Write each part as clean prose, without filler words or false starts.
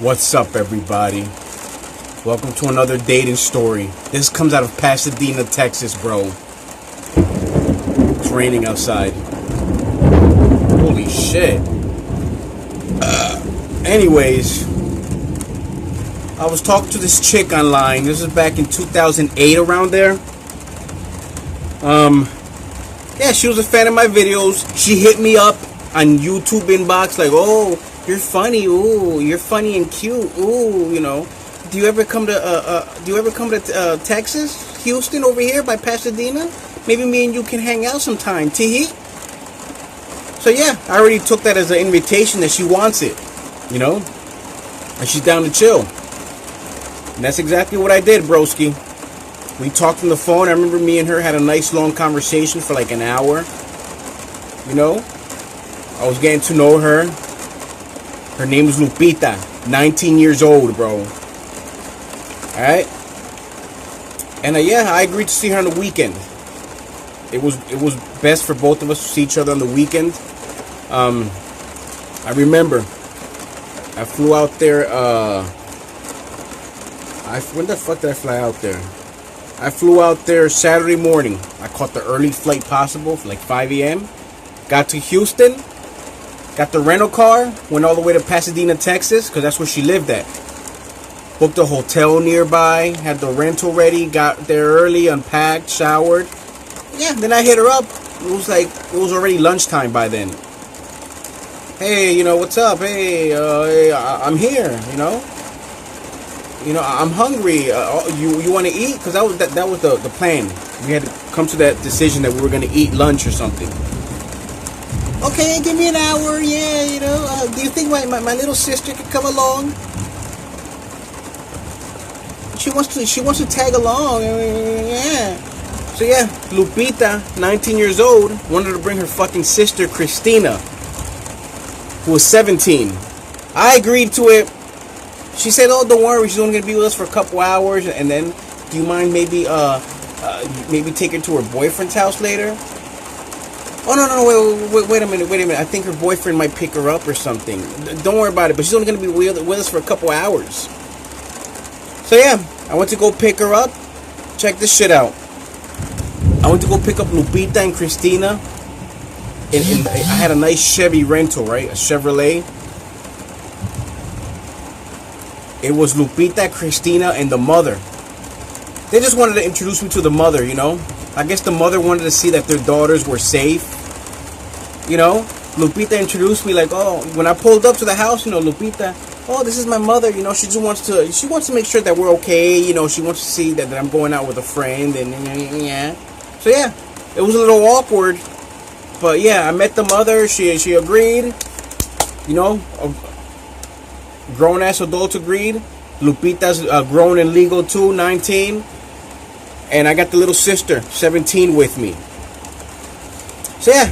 What's up, everybody? Welcome to another dating story. This comes out of Pasadena, Texas, bro. It's raining outside. Holy shit. Anyways, I was talking to this chick online. This is back in 2008, around there. Yeah, she was a fan of my videos. She hit me up on YouTube inbox like, oh, you're funny, ooh, you're funny and cute, ooh, you know. Do you ever come to Texas, Houston, over here by Pasadena? Maybe me and you can hang out sometime, teehee. So yeah, I already took that as an invitation that she wants it, you know, and she's down to chill. And that's exactly what I did, broski. We talked on the phone. I remember me and her had a nice long conversation for like an hour. You know, I was getting to know her. Her name is Lupita, 19 years old, bro. Alright? And yeah, I agreed to see her on the weekend. It was best for both of us to see each other on the weekend. I remember I flew out there, when the fuck did I fly out there? I flew out there Saturday morning. I caught the early flight possible for like 5 a.m. Got to Houston. Got the rental car, went all the way to Pasadena, Texas, because that's where she lived at. Booked a hotel nearby, had the rental ready, got there early, unpacked, showered. Yeah, then I hit her up. It was already lunchtime by then. Hey, you know, what's up? Hey, I'm here, you know. You know, I'm hungry. You want to eat? Because that was the plan. We had to come to that decision that we were going to eat lunch or something. Okay, give me an hour, yeah, you know. Do you think my little sister could come along? She wants to tag along, yeah. So yeah, Lupita, 19 years old, wanted to bring her fucking sister, Christina, who was 17. I agreed to it. She said, oh, don't worry, she's only going to be with us for a couple hours, and then, do you mind maybe take her to her boyfriend's house later? Oh, no, wait a minute. I think her boyfriend might pick her up or something. Don't worry about it, but she's only going to be with us for a couple hours. So, yeah, I went to go pick her up. Check this shit out. I went to go pick up Lupita and Christina. And I had a nice Chevy rental, right? A Chevrolet. It was Lupita, Christina, and the mother. They just wanted to introduce me to the mother, you know? I guess the mother wanted to see that their daughters were safe. You know, Lupita introduced me like, oh, when I pulled up to the house, you know, Lupita, oh, this is my mother, you know, she wants to make sure that we're okay, you know, she wants to see that I'm going out with a friend, and yeah. So yeah, it was a little awkward, but yeah, I met the mother, she agreed, you know, grown-ass adult agreed. Lupita's grown and legal too, 19. And I got the little sister, 17, with me. So yeah,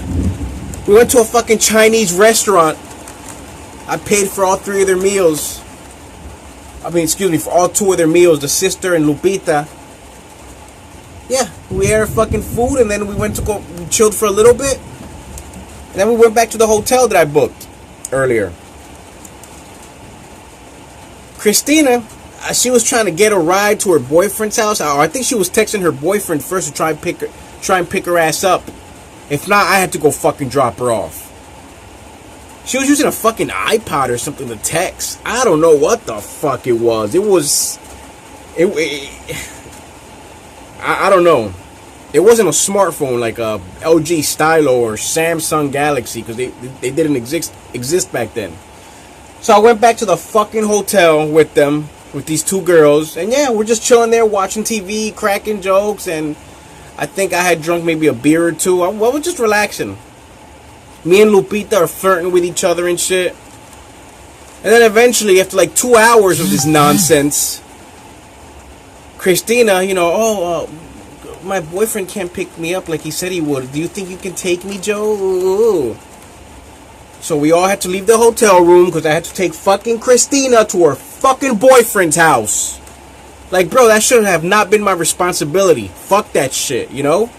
we went to a fucking Chinese restaurant. I paid for all 3 of their meals. For all 2 of their meals, the sister and Lupita. Yeah, we ate our fucking food, and then we went to go chilled for a little bit. And then we went back to the hotel that I booked earlier. Christina, she was trying to get a ride to her boyfriend's house. Or I think she was texting her boyfriend first to try and pick her ass up. If not, I had to go fucking drop her off. She was using a fucking iPod or something to text. I don't know what the fuck it was. I don't know. It wasn't a smartphone like a LG Stylo or Samsung Galaxy, because they didn't exist back then. So I went back to the fucking hotel with them, with these 2 girls, and yeah, we're just chilling there watching TV, cracking jokes, and I think I had drunk maybe a beer or 2. I was just relaxing. Me and Lupita are flirting with each other and shit. And then eventually, after like 2 hours of this nonsense, Christina, you know, my boyfriend can't pick me up like he said he would. Do you think you can take me, Joe? Ooh. So we all had to leave the hotel room because I had to take fucking Christina to her fucking boyfriend's house. Like, bro, that should have not been my responsibility. Fuck that shit, you know?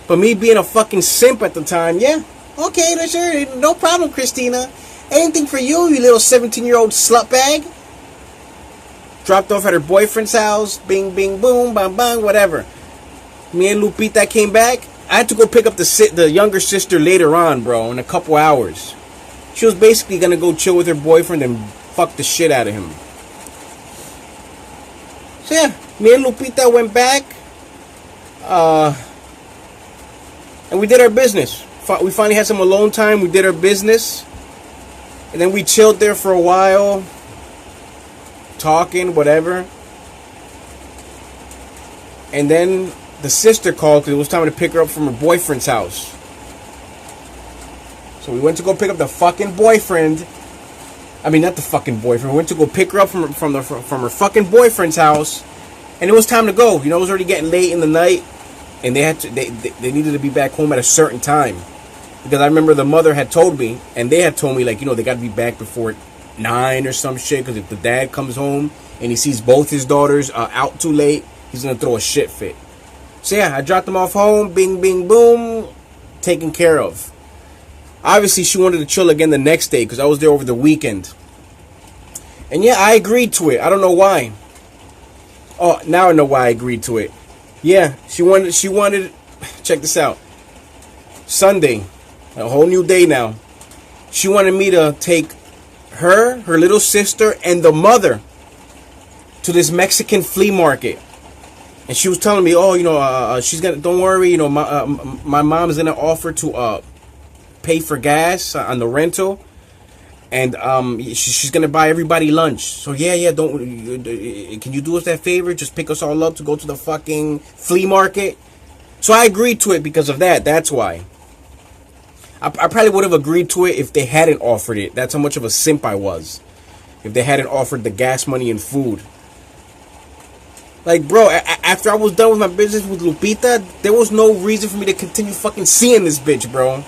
But me being a fucking simp at the time, yeah. Okay, sure, no problem, Christina. Anything for you, you little 17-year-old slut bag. Dropped off at her boyfriend's house. Bing, bing, boom, bang, bang, whatever. Me and Lupita came back. I had to go pick up the younger sister later on, bro, in a couple hours. She was basically going to go chill with her boyfriend and fuck the shit out of him. So yeah, me and Lupita went back. And we did our business. We finally had some alone time. We did our business. And then we chilled there for a while. Talking, whatever. And then the sister called because it was time to pick her up from her boyfriend's house. So we went to go pick up the fucking boyfriend. I mean, not the fucking boyfriend. We went to go pick her up from her fucking boyfriend's house. And it was time to go. You know, it was already getting late in the night. And they needed to be back home at a certain time. Because I remember the mother had told me, and they had told me, like, you know, they got to be back before 9 or some shit. Because if the dad comes home and he sees both his daughters out too late, he's going to throw a shit fit. So yeah, I dropped them off home. Bing, bing, boom. Taken care of. Obviously, she wanted to chill again the next day because I was there over the weekend. And yeah, I agreed to it. I don't know why. Oh, now I know why I agreed to it. Yeah, she wanted, check this out. Sunday, a whole new day now. She wanted me to take her little sister, and the mother to this Mexican flea market. And she was telling me, oh, you know, she's gonna, don't worry, you know, my mom is gonna offer to pay for gas on the rental, and she's gonna buy everybody lunch. So yeah, don't, can you do us that favor? Just pick us all up to go to the fucking flea market. So I agreed to it because of that. That's why. I probably would have agreed to it if they hadn't offered it. That's how much of a simp I was. If they hadn't offered the gas money and food. Like, bro, after I was done with my business with Lupita, there was no reason for me to continue fucking seeing this bitch, bro.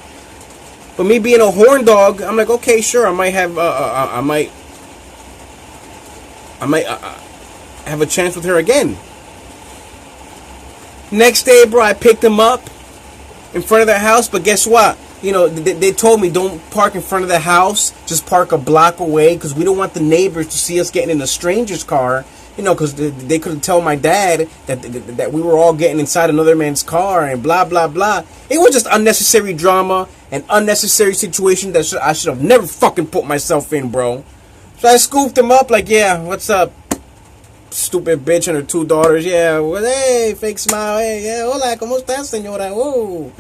But me being a horn dog, I'm like, okay, sure, I might have, I might have a chance with her again. Next day, bro, I picked him up in front of the house, but guess what? You know, they told me don't park in front of the house, just park a block away, because we don't want the neighbors to see us getting in a stranger's car. You know, because they couldn't tell my dad that we were all getting inside another man's car and blah, blah, blah. It was just unnecessary drama and unnecessary situation that I should have never fucking put myself in, bro. So I scooped him up like, yeah, what's up, stupid bitch and her 2 daughters. Yeah, well, hey, fake smile. Hey, yeah, hola, ¿cómo estás, señora? Whoa.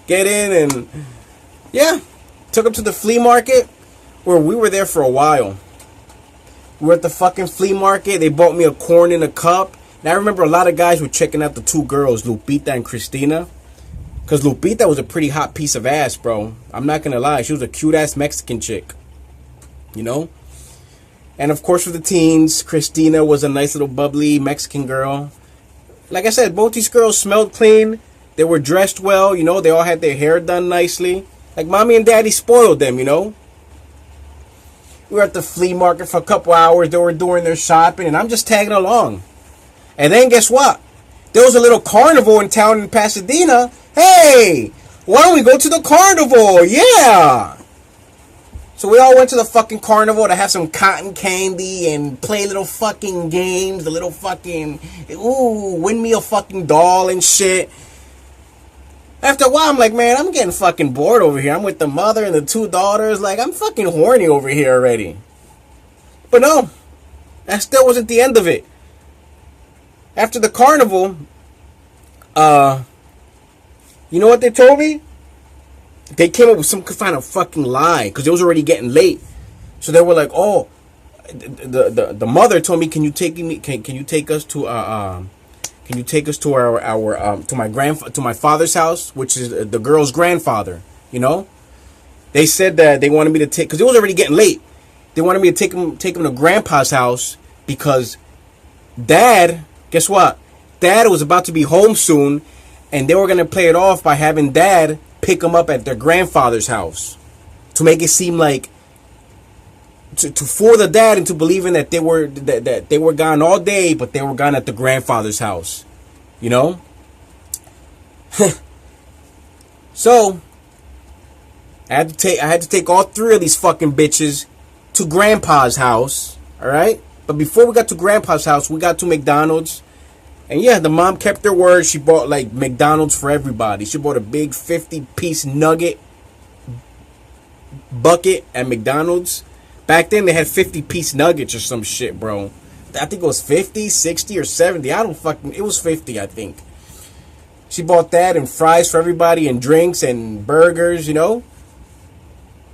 Get in and, yeah, took him to the flea market where we were there for a while. We were at the fucking flea market. They bought me a corn in a cup. And I remember a lot of guys were checking out the 2 girls, Lupita and Christina. Because Lupita was a pretty hot piece of ass, bro. I'm not going to lie. She was a cute-ass Mexican chick. You know? And, of course, for the teens, Christina was a nice little bubbly Mexican girl. Like I said, both these girls smelled clean. They were dressed well, you know. They all had their hair done nicely. Like, mommy and daddy spoiled them, you know. We were at the flea market for a couple hours. They were doing their shopping, and I'm just tagging along. And then guess what? There was a little carnival in town in Pasadena. Hey, why don't we go to the carnival? Yeah. So we all went to the fucking carnival to have some cotton candy and play little fucking games. The little fucking, ooh, win me a fucking doll and shit. After a while, I'm like, man, I'm getting fucking bored over here. I'm with the mother and the 2 daughters. Like, I'm fucking horny over here already. But no, that still wasn't the end of it. After the carnival, you know what they told me? They came up with some kind of fucking lie because it was already getting late. So they were like, oh, the mother told me, can you take us to Can you take us to to my father's house, which is the girl's grandfather? You know, they said that they wanted me to take, because it was already getting late. They wanted me to take him to grandpa's house because dad, guess what? Dad was about to be home soon, and they were gonna play it off by having dad pick him up at their grandfather's house to make it seem like to fool the dad into believing that they were gone all day, but they were gone at the grandfather's house, you know. So I had to take all 3 of these fucking bitches to grandpa's house. All right, But before we got to Grandpa's house, we got to McDonald's. And yeah, the mom kept her word. She bought like McDonald's for everybody. She bought a big 50-piece nugget bucket at McDonald's. Back then they had 50-piece nuggets or some shit, bro. I think it was 50, 60, or 70. It was 50, I think. She bought that and fries for everybody and drinks and burgers, you know.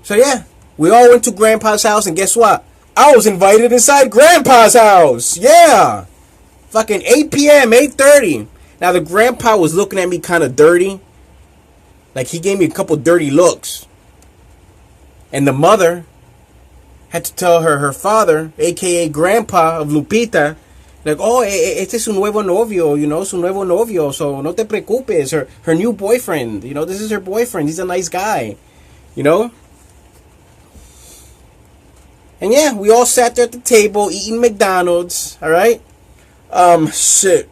So yeah, we all went to Grandpa's house, and guess what? I was invited inside Grandpa's house. Yeah. Fucking 8 p.m., 8:30. Now, the grandpa was looking at me kind of dirty. Like, he gave me a couple dirty looks. And the mother had to tell her father, a.k.a. Grandpa of Lupita, like, oh, este es un nuevo novio, you know, su nuevo novio, so no te preocupes. Her new boyfriend, you know, this is her boyfriend. He's a nice guy, you know. And yeah, we all sat there at the table eating McDonald's, all right? Shit.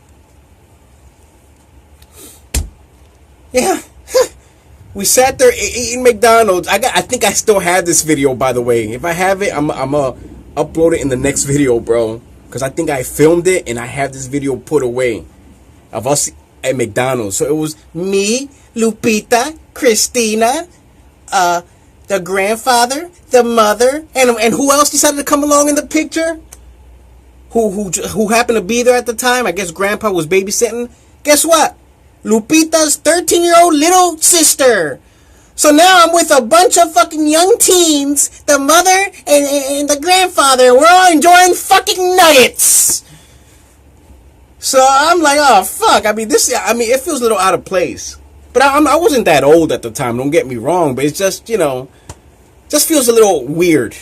Yeah. We sat there eating McDonald's. I think I still have this video, by the way. If I have it, I'm gonna upload it in the next video, bro. Because I think I filmed it and I have this video put away of us at McDonald's. So it was me, Lupita, Christina, the grandfather, the mother, and who else decided to come along in the picture? Who happened to be there at the time? I guess Grandpa was babysitting. Guess what? Lupita's 13-year-old little sister. So now I'm with a bunch of fucking young teens, the mother and the grandfather. We're all enjoying fucking nuggets. So I'm like, oh fuck. I mean, it feels a little out of place. But I wasn't that old at the time. Don't get me wrong. But it's just, you know, just feels a little weird.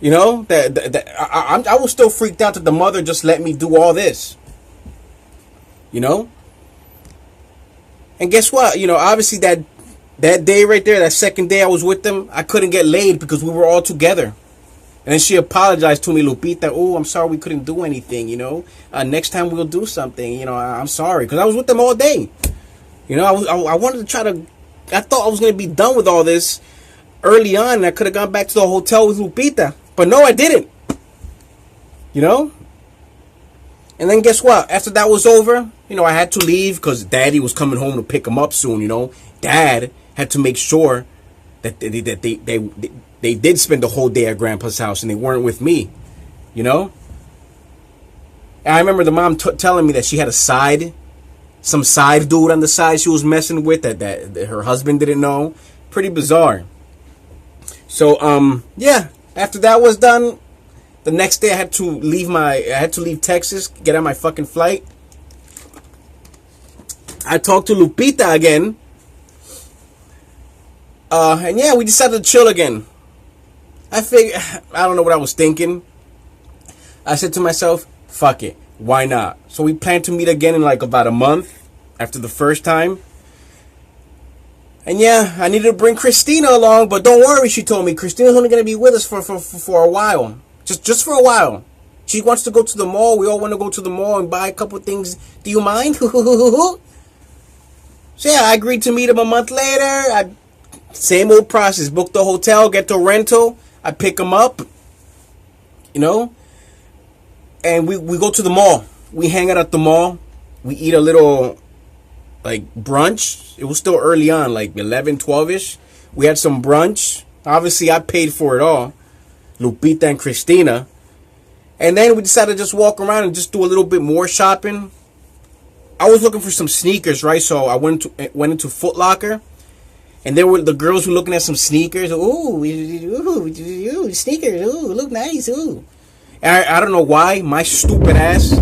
You know, I was still freaked out that the mother just let me do all this. You know? And guess what? You know, obviously that day right there, that second day I was with them, I couldn't get laid because we were all together. And then she apologized to me, Lupita. Oh, I'm sorry we couldn't do anything, you know. Next time we'll do something, you know. I'm sorry. Because I was with them all day. You know, I wanted to try to... I thought I was going to be done with all this early on. And I could have gone back to the hotel with Lupita. But no, I didn't. You know? And then guess what? After that was over, you know, I had to leave because Daddy was coming home to pick him up soon, you know. Dad had to make sure that they did spend the whole day at Grandpa's house and they weren't with me, you know. And I remember the mom telling me that she had some side dude on the side she was messing with that her husband didn't know. Pretty bizarre. So, yeah, after that was done, the next day I had to leave Texas, get on my fucking flight. I talked to Lupita again. And yeah, we decided to chill again. I don't know what I was thinking. I said to myself, fuck it, why not? So we planned to meet again in like about a month after the first time. And yeah, I needed to bring Christina along, but don't worry, she told me. Christina's only going to be with us for a while. Just for a while. She wants to go to the mall. We all want to go to the mall and buy a couple things. Do you mind? So yeah, I agreed to meet him a month later. Same old process. Book the hotel, get the rental. I pick him up. You know? And we go to the mall. We hang out at the mall. We eat a little, like, brunch. It was still early on, like 11, 12-ish. We had some brunch. Obviously, I paid for it all. Lupita and Christina. And then we decided to just walk around and just do a little bit more shopping. I was looking for some sneakers, right? So I went into Foot Locker. And the girls were looking at some sneakers. Ooh, sneakers. Ooh, look nice. Ooh. And I don't know why my stupid ass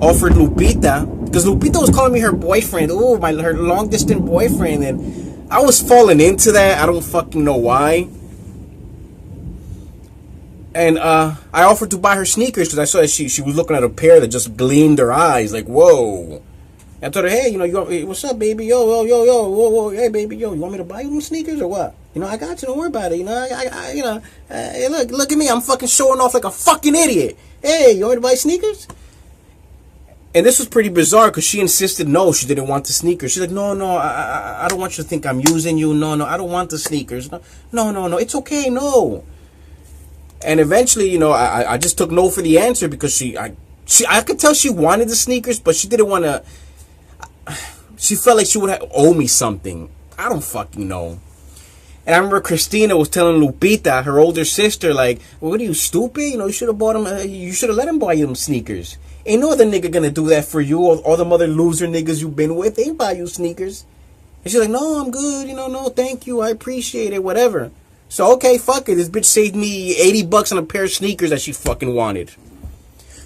offered Lupita, because Lupita was calling me her boyfriend. Ooh, her long distance boyfriend. And I was falling into that. I don't fucking know why. And I offered to buy her sneakers because I saw that she was looking at a pair that just gleamed her eyes. Like, whoa. I told her, hey, you know, what's up, baby? Yo, whoa, hey, baby, yo, you want me to buy you some sneakers or what? You know, I got you. Don't worry about it. You know, hey, look at me. I'm fucking showing off like a fucking idiot. Hey, you want me to buy sneakers? And this was pretty bizarre because she insisted no, she didn't want the sneakers. She's like, no, I don't want you to think I'm using you. No, I don't want the sneakers. No, it's okay, no. And eventually, you know, I just took no for the answer because I could tell she wanted the sneakers, but she didn't want to. She felt like she would owe me something. I don't fucking know. And I remember Christina was telling Lupita, her older sister, like, well, what are you, stupid? You know, you should have bought him. You should have let him buy you them sneakers. Ain't no other nigga gonna do that for you. All the other loser niggas you've been with, they ain't buy you sneakers. And she's like, no, I'm good. You know, no, thank you. I appreciate it. Whatever. So, okay, fuck it. This bitch saved me $80 on a pair of sneakers that she fucking wanted.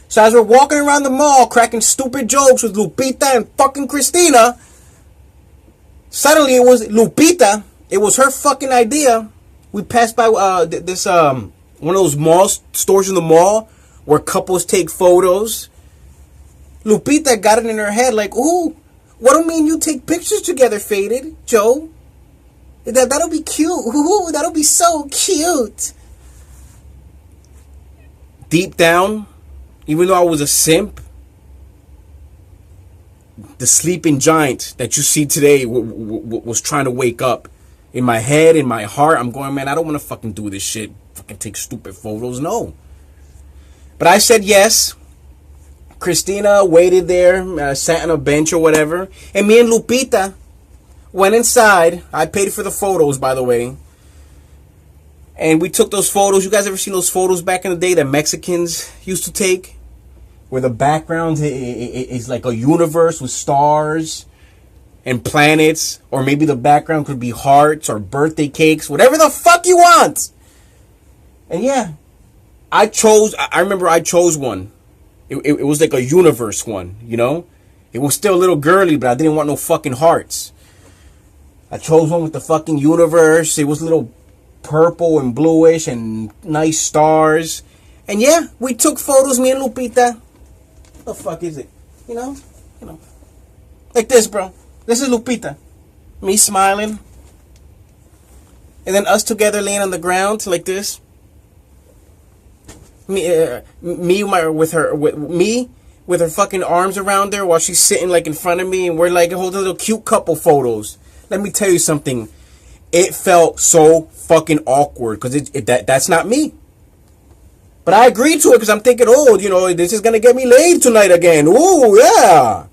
So as we're walking around the mall cracking stupid jokes with Lupita and fucking Christina, suddenly it was Lupita. It was her fucking idea. We passed by this one of those stores in the mall where couples take photos. Lupita got it in her head like, ooh, what do you mean you take pictures together, Faded, Joe? That'll be cute. Ooh, that'll be so cute. Deep down, even though I was a simp, the sleeping giant that you see today was trying to wake up. In my head, in my heart, I'm going, man, I don't want to fucking do this shit. Fucking take stupid photos. No. But I said yes. Christina waited there, sat on a bench or whatever. And me and Lupita went inside. I paid for the photos, by the way. And we took those photos. You guys ever seen those photos back in the day that Mexicans used to take? Where the background is like a universe with stars and planets, or maybe the background could be hearts or birthday cakes, whatever the fuck you want. And yeah, I remember I chose one. It was like a universe one, you know? It was still a little girly, but I didn't want no fucking hearts. I chose one with the fucking universe. It was a little purple and bluish and nice stars. And yeah, we took photos, me and Lupita. What the fuck is it? You know? Like this, bro. This is Lupita. Me smiling. And then us together laying on the ground like this. Me with her fucking arms around her while she's sitting like in front of me, and we're like holding little cute couple photos. Let me tell you something. It felt so fucking awkward because that's not me. But I agreed to it because I'm thinking, oh, you know, this is gonna get me laid tonight again. Ooh, yeah.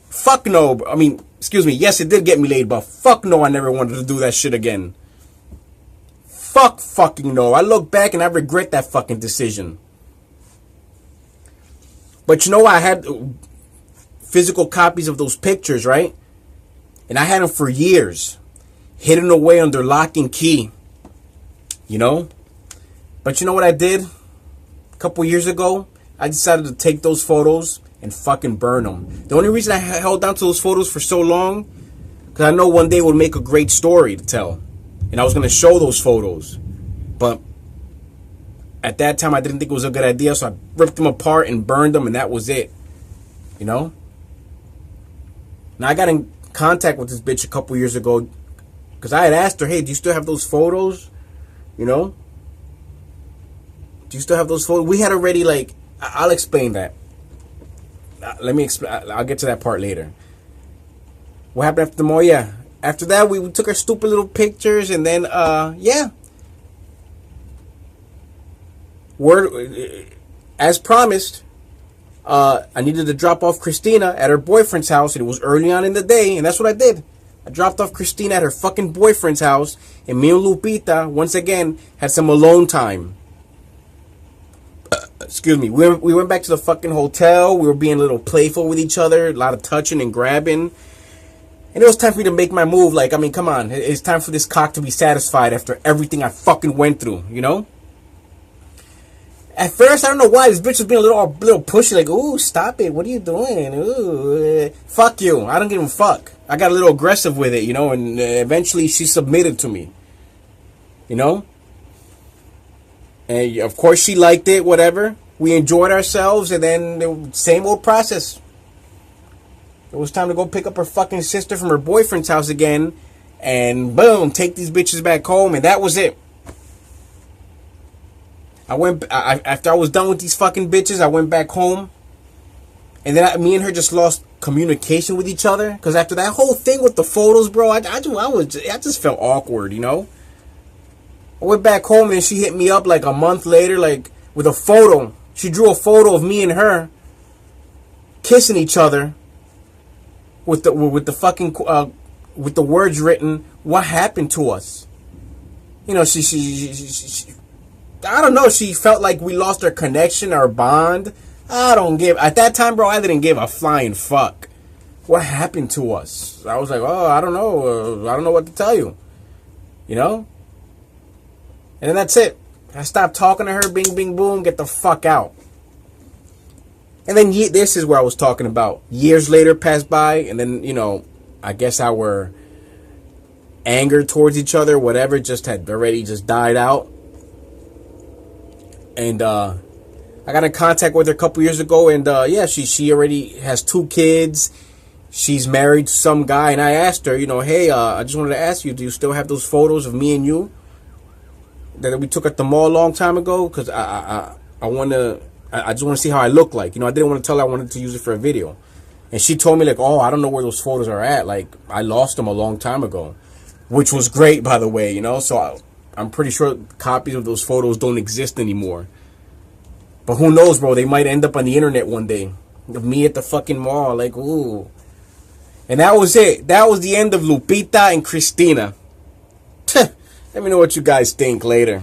Fuck no. I mean, excuse me. Yes, it did get me laid, but fuck no, I never wanted to do that shit again. Fuck fucking no. I look back and I regret that fucking decision. But you know, I had physical copies of those pictures, right? And I had them for years, hidden away under lock and key. You know? But you know what I did? A couple years ago, I decided to take those photos and fucking burn them. The only reason I held on to those photos for so long, because I know one day we'll make a great story to tell. And I was going to show those photos. But at that time, I didn't think it was a good idea, so I ripped them apart and burned them, and that was it. You know? Now, I got in contact with this bitch a couple years ago, because I had asked her, hey, do you still have those photos? You know? Do you still have those photos? We had already, like, I'll explain that. Let me explain. I'll get to that part later. What happened after the mall? Yeah. After that, we took our stupid little pictures, and then, yeah. As promised, I needed to drop off Christina at her boyfriend's house, and it was early on in the day, and that's what I did. I dropped off Christina at her fucking boyfriend's house, and me and Lupita, once again, had some alone time. Excuse me. We went back to the fucking hotel. We were being a little playful with each other, a lot of touching and grabbing. And it was time for me to make my move. Like, I mean, come on. It's time for this cock to be satisfied after everything I fucking went through, you know? At first, I don't know why, this bitch was being a little pushy, like, ooh, stop it, what are you doing? Ooh, fuck you, I don't give a fuck. I got a little aggressive with it, you know, and eventually she submitted to me, you know? And of course she liked it, whatever. We enjoyed ourselves, and then the same old process. It was time to go pick up her fucking sister from her boyfriend's house again, and boom, take these bitches back home, and that was it. After I was done with these fucking bitches, I went back home, and then me and her just lost communication with each other, because after that whole thing with the photos, bro, I just felt awkward, you know? I went back home and she hit me up like a month later, like with a photo. She drew a photo of me and her kissing each other with the fucking with the words written, "What happened to us?" You know, she I don't know. She felt like we lost our connection, our bond. At that time, bro, I didn't give a flying fuck. What happened to us? I was like, oh, I don't know. I don't know what to tell you. You know? And then that's it. I stopped talking to her. Bing, bing, boom. Get the fuck out. And then this is where I was talking about. Years later passed by. And then, you know, I guess our anger towards each other, whatever, just had already just died out. And I got in contact with her a couple years ago. And yeah, she already has 2 kids. She's married to some guy. And I asked her, you know, hey, I just wanted to ask you, do you still have those photos of me and you that we took at the mall a long time ago? Because I just want to see how I look like. You know, I didn't want to tell her I wanted to use it for a video. And she told me, like, oh, I don't know where those photos are at. Like, I lost them a long time ago. Which was great, by the way, you know. So I'm pretty sure copies of those photos don't exist anymore. But who knows, bro? They might end up on the internet one day. Of me at the fucking mall. Like, ooh. And that was it. That was the end of Lupita and Christina. Let me know what you guys think later.